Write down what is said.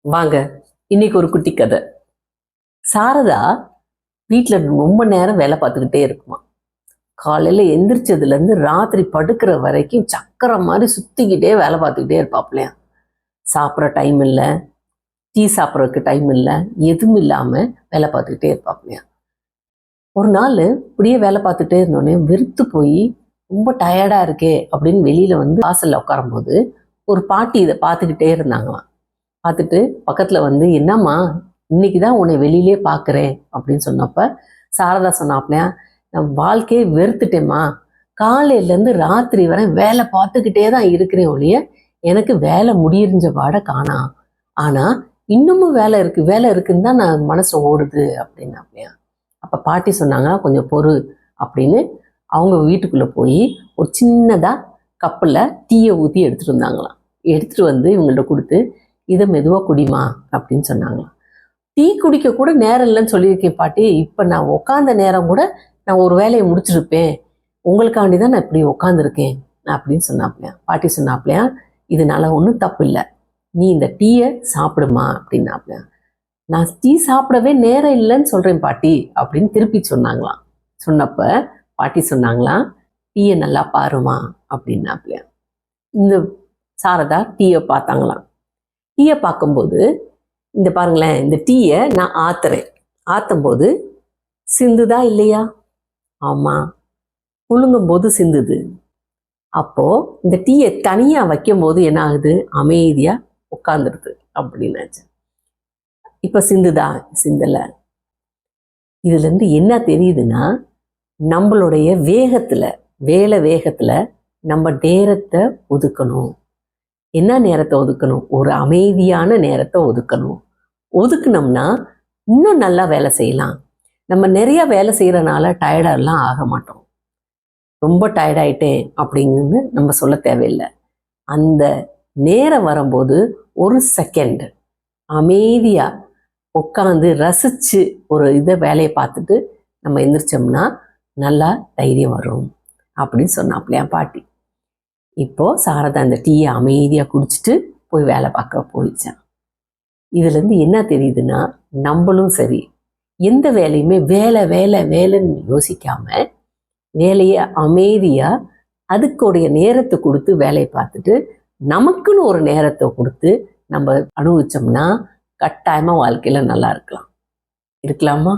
வாங்க, இன்னைக்கு ஒரு குட்டி கதை. சாரதா வீட்டில் ரொம்ப நேரம் வேலை பார்த்துக்கிட்டே இருக்குமா. காலையில் எந்திரிச்சதுலேருந்து ராத்திரி படுக்கிற வரைக்கும் சக்கரம் மாதிரி சுற்றிக்கிட்டே வேலை பார்த்துக்கிட்டே இருப்பாப்லையா. சாப்பிட்ற டைம் இல்லை, டீ சாப்பிட்றதுக்கு டைம் இல்லை, எதுவும் இல்லாமல் வேலை பார்த்துக்கிட்டே இருப்பாப்லையா. ஒரு நாள் இப்படியே வேலை பார்த்துக்கிட்டே இருந்தோடனே வெறுத்து போய் ரொம்ப டயர்டாக இருக்கே அப்படின்னு வெளியில் வந்து வாசலில் உட்காரும்போது ஒரு பாட்டி இதை பார்த்துக்கிட்டே இருந்தாங்களாம். பார்த்துட்டு பக்கத்தில் வந்து, என்னம்மா இன்னைக்கு தான் உன்னை வெளியிலே பார்க்குறேன் அப்படின்னு சொன்னப்ப சாரதா சொன்னாப்லையா, நான் வாழ்க்கையை வெறுத்துட்டேம்மா, காலையிலேருந்து ராத்திரி வரை வேலை பார்த்துக்கிட்டே தான் இருக்கிறேன் ஒழிய எனக்கு வேலை முடிஞ்ச பாட காணா, ஆனால் இன்னமும் வேலை இருக்குன்னு தான் நான் மனசு ஓடுது அப்படின்னாப்லையா. அப்போ பாட்டி சொன்னாங்க, கொஞ்சம் பொறு அப்படின்னு அவங்க வீட்டுக்குள்ளே போய் ஒரு சின்னதாக கப்பில் டீயை ஊற்றி எடுத்துகிட்டு வந்தாங்களாம். எடுத்துகிட்டு வந்து இவங்கள்ட்ட கொடுத்து, இதை மெதுவாக குடிமா அப்படின்னு சொன்னாங்களாம். டீ குடிக்க கூட நேரம் இல்லைன்னு சொல்லியிருக்கேன் பாட்டி, இப்போ நான் உட்காந்த நேரம் கூட நான் ஒரு வேலையை முடிச்சிருப்பேன், உங்களுக்காண்டி தான் நான் இப்படி உட்காந்துருக்கேன் அப்படின்னு சொன்னாப்லையா. பாட்டி சொன்னாப்லையா, இதனால ஒன்றும் தப்பு இல்லை, நீ இந்த டீயை சாப்பிடுமா அப்படின்னாப்லையா. நான் டீ சாப்பிடவே நேரம் இல்லைன்னு சொல்கிறேன் பாட்டி அப்படின்னு திருப்பி சொன்னாங்களாம். சொன்னப்ப பாட்டி சொன்னாங்களாம், டீயை நல்லா பாருமா அப்படின்னாப்லையா. இந்த சாரதா டீயை பார்த்தாங்களாம். டீயை பார்க்கும்போது, இந்த பாருங்களேன், இந்த டீயை நான் ஆற்றும் போது சிந்துதா இல்லையா? ஆமாம், புழுங்கும் போது சிந்துது. அப்போது இந்த டீயை தனியாக வைக்கும்போது என்ன ஆகுது? அமைதியாக உட்காந்துடுது அப்படின்னாச்சு. இப்போ சிந்துதா? சிந்தலை. இதுலேருந்து என்ன தெரியுதுன்னா, நம்மளுடைய வேகத்தில் நம்ம நேரத்தை ஒதுக்கணும். என்ன நேரத்தை ஒதுக்கணும்? ஒரு அமைதியான நேரத்தை ஒதுக்கணும். ஒதுக்குனோம்னா இன்னும் நல்லா வேலை செய்யலாம். நம்ம நிறைய வேலை செய்கிறனால டயர்டெல்லாம் ஆக மாட்டோம். ரொம்ப டயர்டாயிட்டேன் அப்படிங்கிறது நம்ம சொல்ல தேவையில்லை. அந்த நேரம் வரும்போது ஒரு செகண்ட் அமைதியாக உட்காந்து ரசித்து ஒரு வேலையை பார்த்துட்டு நம்ம எந்திரிச்சோம்னா நல்லா தைரியம் வரும் அப்படின்னு சொன்னாப்லையா பாட்டி. இப்போது சாரதா அந்த டீயை அமைதியாக குடிச்சிட்டு போய் வேலை பார்க்க போயிடுச்சான். இதுலேருந்து என்ன தெரியுதுன்னா, நம்மளும் சரி, எந்த வேலையுமே வேலைன்னு யோசிக்காமல் வேலையை அமைதியாக அதுக்குடைய நேரத்தை கொடுத்து வேலையை பார்த்துட்டு நமக்குன்னு ஒரு நேரத்தை கொடுத்து நம்ம அனுபவிச்சோம்னா கட்டாயமாக வாழ்க்கையில் நல்லா இருக்கலாமா?